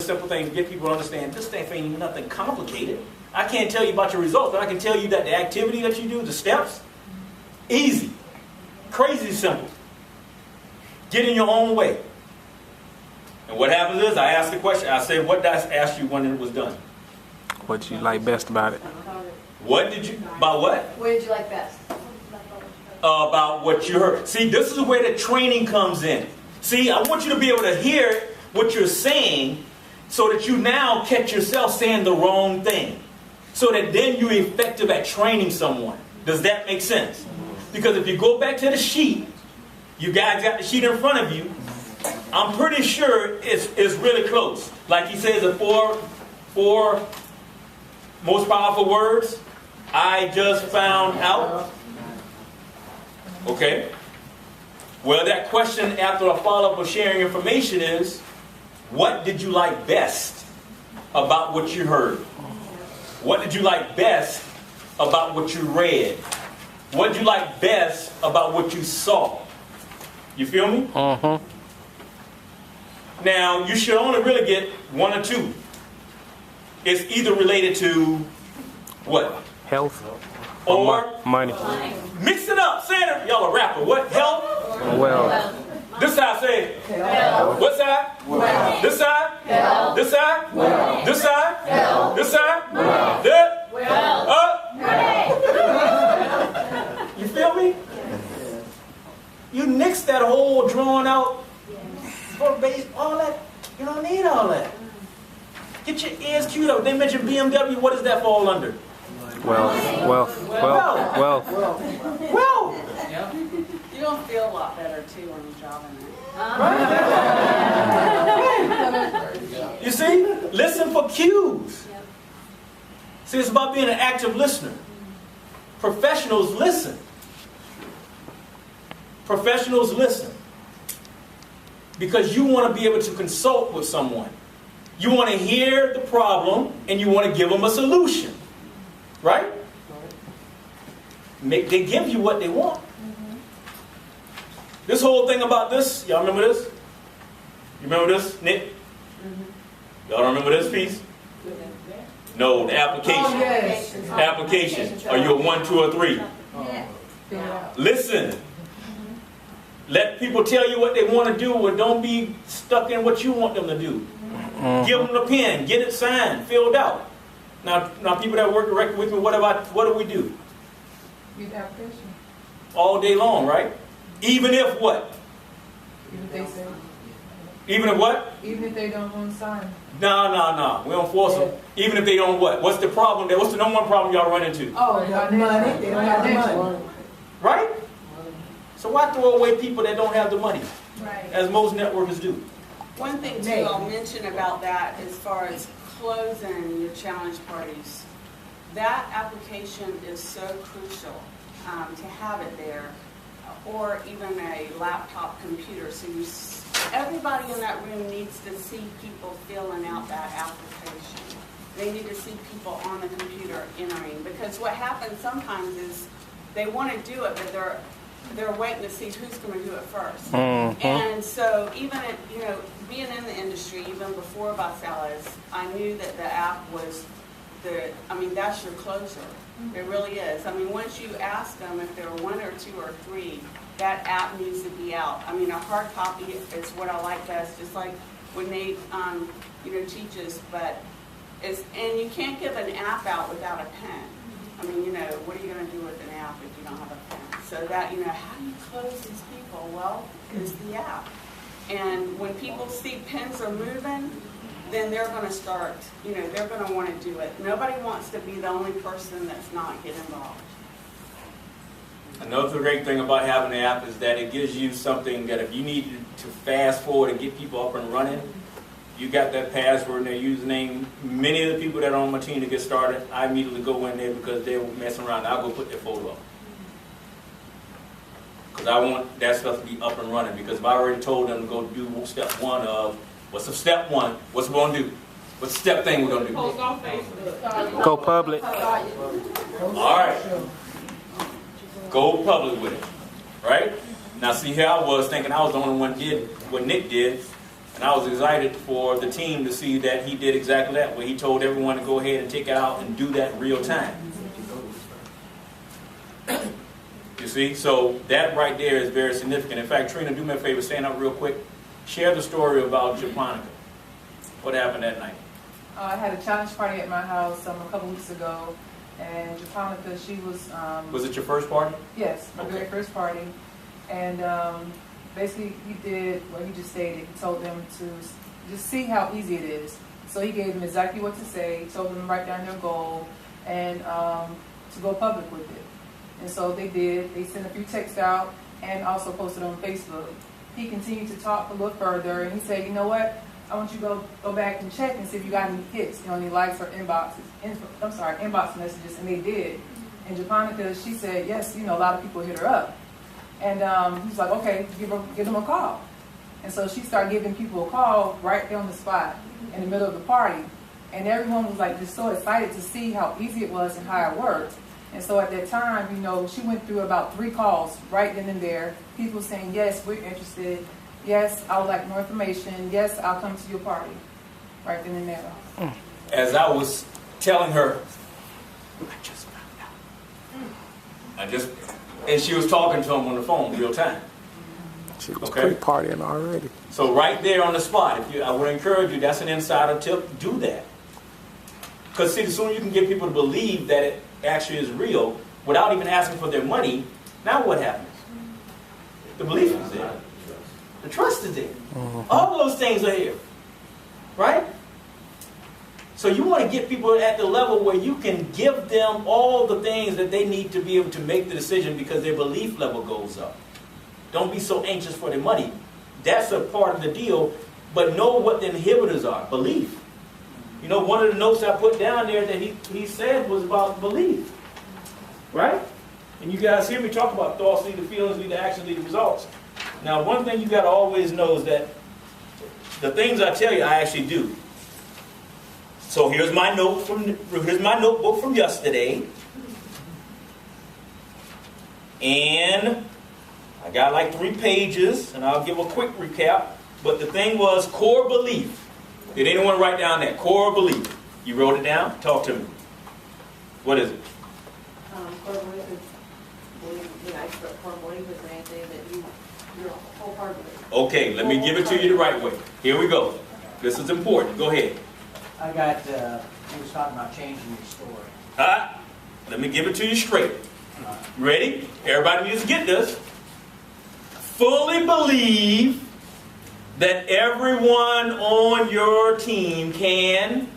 simple thing to get people to understand this thing ain't nothing complicated. I can't tell you about your results, but I can tell you that the activity that you do, the steps, easy, crazy simple. Get in your own way. And what happens is I ask the question, I say, what did I ask you when it was done? What you like best about it? About what? What did you like best? About what you heard. See, this is where the training comes in. See, I want you to be able to hear what you're saying so that you now catch yourself saying the wrong thing. So that then you're effective at training someone. Does that make sense? Because if you go back to the sheet, you guys got the sheet in front of you, I'm pretty sure it's really close. Like he says, the four most powerful words, I just found out. Okay? Well, that question after a follow-up of sharing information is, what did you like best about what you heard? What did you like best about what you read? What did you like best about what you saw? You feel me? Uh-huh. Now, you should only really get one or two. It's either related to what? Health. Or money. Mix it up. Say it. Y'all a rapper. What? Health? Well. This side say it. Health. What side? Well. This side? Health. This side? Well. This side? Health. This side? Well. That? Well. Up? You feel me? You nix that whole drawn out for base, all that. You don't need all that. Get your ears queued up. They mention BMW. What does that fall under? Wealth. You're going to feel a lot better, too, on your job in there. You see? Listen for cues. See, it's about being an active listener. Professionals listen. Professionals listen. Because you want to be able to consult with someone. You want to hear the problem and you want to give them a solution. Right? They give you what they want. This whole thing about this, y'all remember this? You remember this, Nick? Y'all don't remember this piece? No, the application. Oh, yes. Application. Are you a 1, 2, or 3? Listen. Let people tell you what they want to do, and don't be stuck in what you want them to do. Give them the pen, get it signed, filled out. Now people that work directly with me, what do we do? Get the application. All day long, right? Even if what? Even if they say. Even if what? Even if they don't want to sign. No. We don't force them. Even if they don't what? What's the problem? What's the number one problem y'all run into? Oh, they got money. They don't have the money. Right? So why throw away people that don't have the money? Right. As most networkers do. One thing, too, I'll mention about that as far as closing your challenge parties. That application is so crucial to have it there, or even a laptop computer. So everybody in that room needs to see people filling out that application. They need to see people on the computer entering, because what happens sometimes is they want to do it, but they're waiting to see who's going to do it first. And so even being in the industry, even before Visalus, I knew that the app was that's your closer. It really is. I mean, once you ask them if they're 1 or 2 or 3, that app needs to be out. I mean, a hard copy is what I like best, just like when Nate teaches, and you can't give an app out without a pen. I mean, what are you going to do with an app if you don't have a pen? So that, how do you close these people? Well, it's the app. And when people see pens are moving, then they're going to start, they're going to want to do it. Nobody wants to be the only person that's not getting involved. Another great thing about having the app is that it gives you something that if you need to fast forward and get people up and running, you got that password and their username. Many of the people that are on my team to get started, I immediately go in there because they're messing around. I'll go put their photo up. Because I want that stuff to be up and running. Because if I already told them to go do step 1 of, what's the step 1? What's we going to do? What's the step thing we're going to do? Post on Facebook. Go public. All right. Go public with it. Right? Now see, here I was thinking I was the only one did what Nick did. And I was excited for the team to see that he did exactly that, where he told everyone to go ahead and take it out and do that in real time. You see? So that right there is very significant. In fact, Trina, do me a favor, stand up real quick. Share the story about Japonica. What happened that night? I had a challenge party at my house a couple weeks ago, and Japonica, she was... Was it your first party? Yes, my Okay. very first party. And basically, he did what he just stated. He told them to just see how easy it is. So he gave them exactly what to say, told them to write down their goal, and to go public with it. And so they did. They sent a few texts out and also posted on Facebook. He continued to talk a little further, and he said, you know what? I want you to go back and check and see if you got any hits, any likes or inbox messages, and they did. And Japonica, she said, yes, a lot of people hit her up. And he's like, okay, give them a call. And so she started giving people a call right there on the spot in the middle of the party. And everyone was like just so excited to see how easy it was and how it worked. And so at that time, she went through about 3 calls right then and there. People saying, yes, we're interested. Yes, I would like more information. Yes, I'll come to your party. Right then and there. As I was telling her, I just found out. And she was talking to him on the phone real time. She was Okay. pre-partying already. So right there on the spot, I would encourage you, that's an insider tip, do that. Because see, the sooner you can get people to believe that it actually is real, without even asking for their money, now what happens? The belief is there. The trust is there. All those things are here. Right? So you want to get people at the level where you can give them all the things that they need to be able to make the decision because their belief level goes up. Don't be so anxious for their money. That's a part of the deal, but know what the inhibitors are. Belief. One of the notes I put down there that he said was about belief. Right? And you guys hear me talk about thoughts lead to feelings, lead to actions, lead to results. Now, one thing you got to always know is that the things I tell you, I actually do. So here's my notebook from yesterday. And I got like 3 pages, and I'll give a quick recap. But the thing was core belief. Did anyone write down that? Core belief. You wrote it down? Talk to me. What is it? Core belief is core belief is anything that you're wholeheartedly. Okay, let me give it to you the right way. Here we go. This is important. Go ahead. I got, he was talking about changing your story. Let me give it to you straight. Ready? Everybody needs to get this. Fully believe that everyone on your team can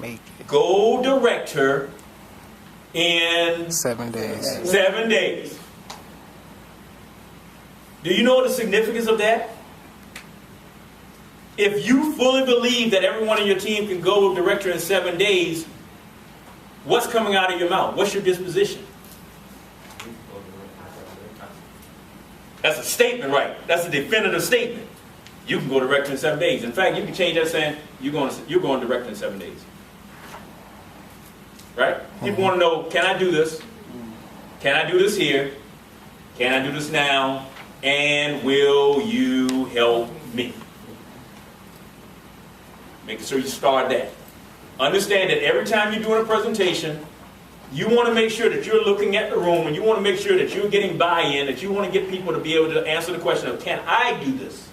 Make it. go director in 7 days. 7 days. Do you know the significance of that? If you fully believe that everyone on your team can go director in 7 days, what's coming out of your mouth? What's your disposition? That's a statement, right? That's a definitive statement. You can go director in 7 days. In fact, you can change that saying you're going director in 7 days. Right? People want to know, can I do this? Can I do this here? Can I do this now? And will you help me? Make sure you start that. Understand that every time you're doing a presentation, you want to make sure that you're looking at the room and you want to make sure that you're getting buy-in, that you want to get people to be able to answer the question of, can I do this?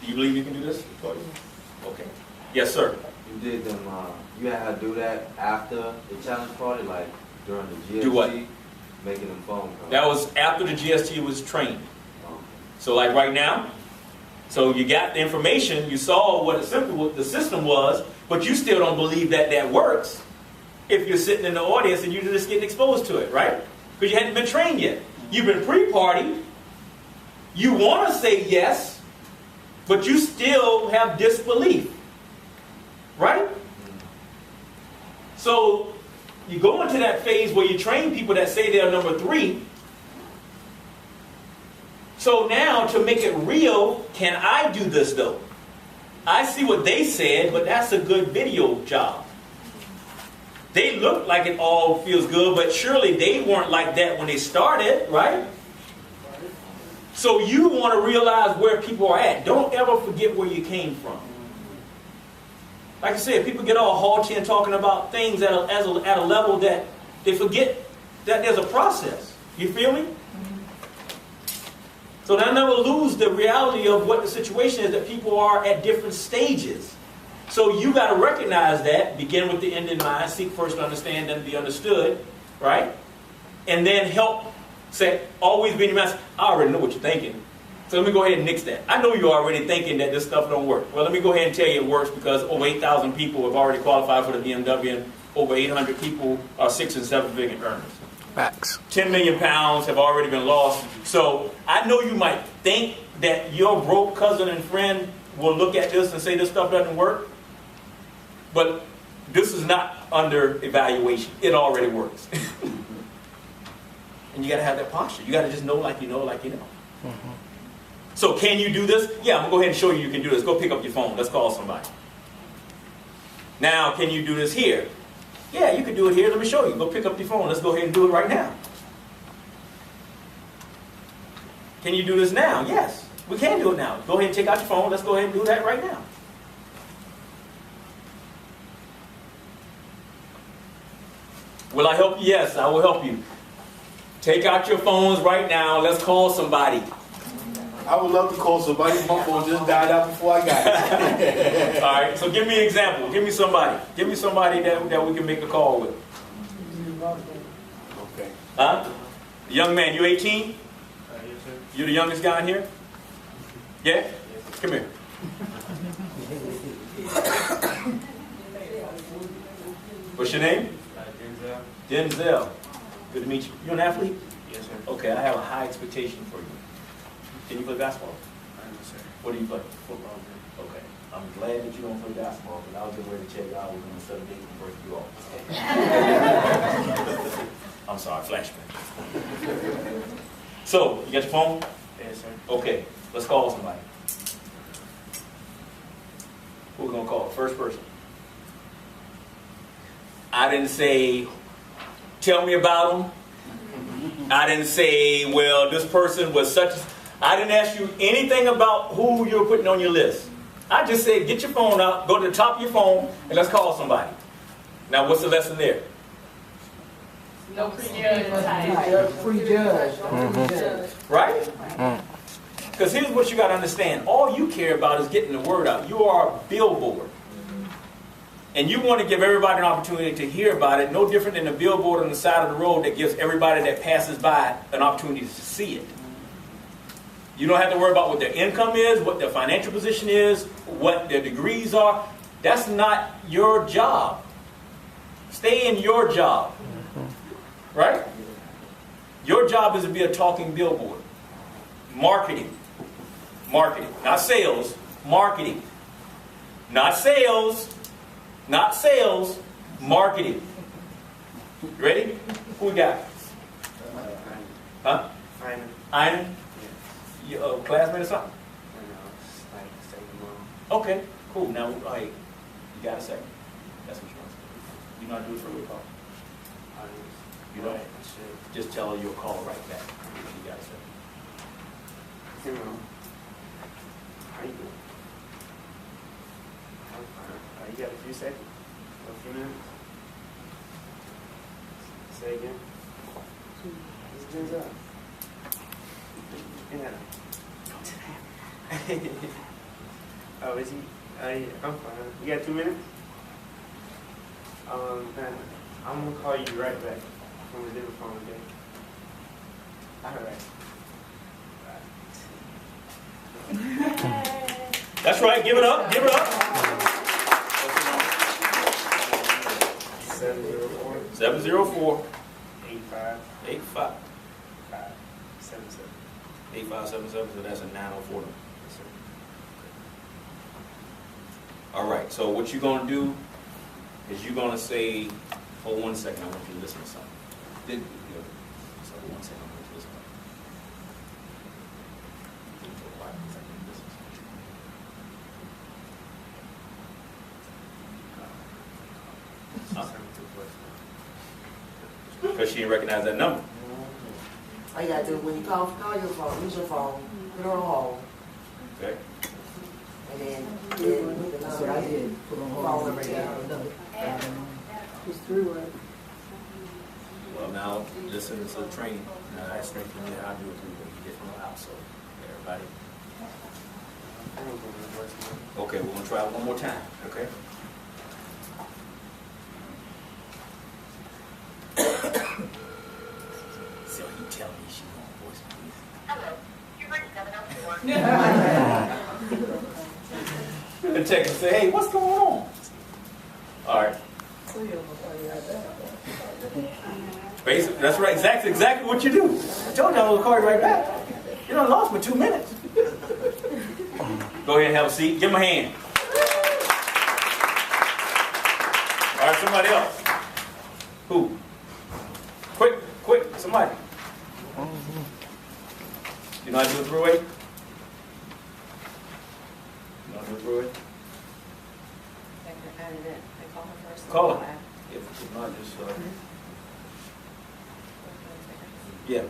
Do you believe you can do this? Okay. Yes, sir. You did them, you had to do that after the challenge party, like during the GST? Do what? Making them phone calls. That was after the GST was trained. So like right now, so you got the information, you saw what the system was, but you still don't believe that that works if you're sitting in the audience and you're just getting exposed to it, right? Because you hadn't been trained yet. You've been pre-party. You want to say yes, but you still have disbelief, right? So you go into that phase where you train people that say they're number 3. So now, to make it real, can I do this though? I see what they said, but that's a good video job. They look like it all feels good, but surely they weren't like that when they started, right? So you want to realize where people are at. Don't ever forget where you came from. Like I said, people get all haughty and talking about things at a level that they forget that there's a process. You feel me? So they never lose the reality of what the situation is, that people are at different stages. So you got to recognize that, begin with the end in mind, seek first to understand and be understood, right? And then help, say, always be in your mind. I already know what you're thinking. So let me go ahead and nix that. I know you're already thinking that this stuff don't work. Well, let me go ahead and tell you it works, because over 8,000 people have already qualified for the BMW, and over 800 people are 6- and 7-figure earners. Facts. 10 million pounds have already been lost. So I know you might think that your broke cousin and friend will look at this and say this stuff doesn't work. But this is not under evaluation. It already works. And you got to have that posture. You got to just know like you know, like you know. Mm-hmm. So can you do this? Yeah, I'm going to go ahead and show you can do this. Go pick up your phone. Let's call somebody. Now, can you do this here? Yeah, you can do it here. Let me show you. Go pick up your phone. Let's go ahead and do it right now. Can you do this now? Yes, we can do it now. Go ahead and take out your phone. Let's go ahead and do that right now. Will I help you? Yes, I will help you. Take out your phones right now. Let's call somebody. I would love to call somebody. My phone just died out before I got it. All right, so give me an example. Give me somebody. Give me somebody that we can make a call with. Okay. Huh? Young man, you 18? Yes, sir. You the youngest guy in here? Yeah? Come here. What's your name? Denzel. Denzel. Good to meet you. You an athlete? Yes, sir. Okay, I have a high expectation for you. Can you play basketball? Yes, sir. What do you play? Football, man. Okay. I'm glad that you don't play basketball, because I was getting ready to check you out. I was going to set a date and break you off. I'm sorry, flashback. So, you got your phone? Yes, sir. Okay, let's call somebody. Who we going to call? First person. I didn't say, tell me about them. I didn't say, well, this person was such. I didn't ask you anything about who you were putting on your list. I just said, get your phone out, go to the top of your phone, and let's call somebody. Now, what's the lesson there? No prejudge. Right? Because here's what you got to understand. All you care about is getting the word out. You are a billboard. And you want to give everybody an opportunity to hear about it, no different than a billboard on the side of the road that gives everybody that passes by an opportunity to see it. You don't have to worry about what their income is, what their financial position is, what their degrees are. That's not your job. Stay in your job. Right? Your job is to be a talking billboard. Marketing. Marketing. Not sales. Marketing. Not sales. Not sales. Marketing. Ready? Who we got? Huh? Fine. Iron? You, classmate or something? It's like second mom. Okay, cool. Now, hey, you got a second. That's what you want to do. You know how to do it for a call? You don't? Just tell her you'll call right back. You got a second. Hey, mom. How you doing? I'm fine. You got a few seconds? A few minutes? Say again. This is Denzel. Yeah. Oh, is he? I'm fine. You got 2 minutes? Man, I'm gonna call you right back from a different phone, okay? All right. That's right. Give it up. Give it up. 704 704 85 85 577. 8577. So that's a 904 number. All right. So what you're gonna do is you're gonna say, hold 1 second. I want you to listen to something. So 1 second. I want you to listen. Because she didn't recognize that number. All you gotta do, when you call your phone, use your phone, put it on hold, Okay. and then, That's what I did, put on hold. phone number down. It's through it. Well, now, listen, it's a training. Now, I explained to you how to do it, but you just know how, so, everybody. Okay, we're gonna try it one more time, okay? So you tell me she won't voice me. Hello, you've reached 704. And text and say, hey, what's going on? All right. Basically, that's right. Exactly what you do. I told you I was gonna call you right back. You done lost me 2 minutes. Go ahead and have a seat. Give him a hand. All right, somebody else. Who? Quick, somebody. You know how to do a throughway? You know how to do a throughway? They call her first. Call her. If not, just, yeah.